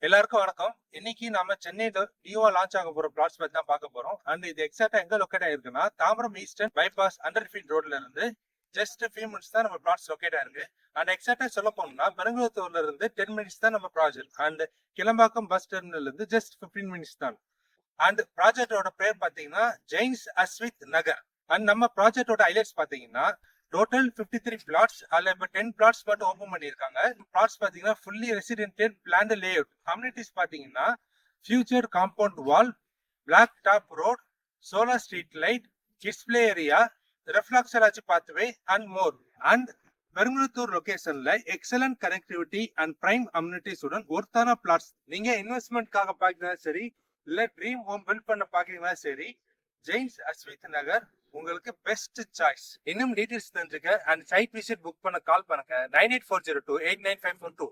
எல்லாருக்கும் வணக்கம். இன்னைக்கு நாம சென்னையில நியூவா லான்ச் ஆக போற பிளாட்ஸ் பத்தி தான் பார்க்க போறோம். அண்ட் இது எக்ஸாக்டா எங்க லொக்கேட் ஆயிருக்குன்னா, தாம்பரம் ஈஸ்டர்ன் பைபாஸ் அண்டர்ஃபீல்ட் ரோட்ல இருந்து ஜஸ்ட் 5 மினிட்ஸ் தான் நம்ம பிளாட்ஸ் லொக்கேட் ஆயிருக்கு. அண்ட் எக்ஸாக்டா சொல்ல போனோம்னா பெருங்குளத்தூர்ல இருந்து 10 மினிட்ஸ் தான் நம்ம project. And Kilambakkam bus terminal இருந்து ஜஸ்ட் 15 மினிட்ஸ் தான். அண்ட் ப்ராஜெக்டோட பேர் பாத்தீங்கன்னா ஜெயின்ஸ் அஸ்வித் நகர். அண்ட் நம்ம ப்ராஜெக்டோட ஹைலைட்ஸ் பாத்தீங்கன்னா டோட்டல் 53 பிளாட்ஸ். அதுல இப்ப 10 பிளாட்ஸ் மட்டும் ஓபன் பண்ணிருக்காங்க. பிளாட்ஸ் பாத்தீங்கன்னா fully residential planned layout. Communities பாத்தீங்கன்னா future compound wall, black top road, solar street light, kids play area, ரெஃப்ளக்ஸராஜ் pathway and more. And Perungalathur லொகேஷன்ல excellent connectivity and prime amenities உடன் ஒர்த்தான பிளாட்ஸ். நீங்க இன்வெஸ்ட்மெண்ட்காக பாத்தீங்கன்னா சரி, இல்ல ட்ரீம் ஹோம் பில்ட் பண்ண பாக்கீங்கன்னா சரி, ஜெயின்ஸ் அஸ்வித் நகர் உங்களுக்கு பெஸ்ட் சாய்ஸ். இன்னும் டீடைல்ஸ் தெரிஞ்சுக்க அண்ட் சைட் விசிட் புக் பண்ண கால் பண்ணுங்க 9840289542.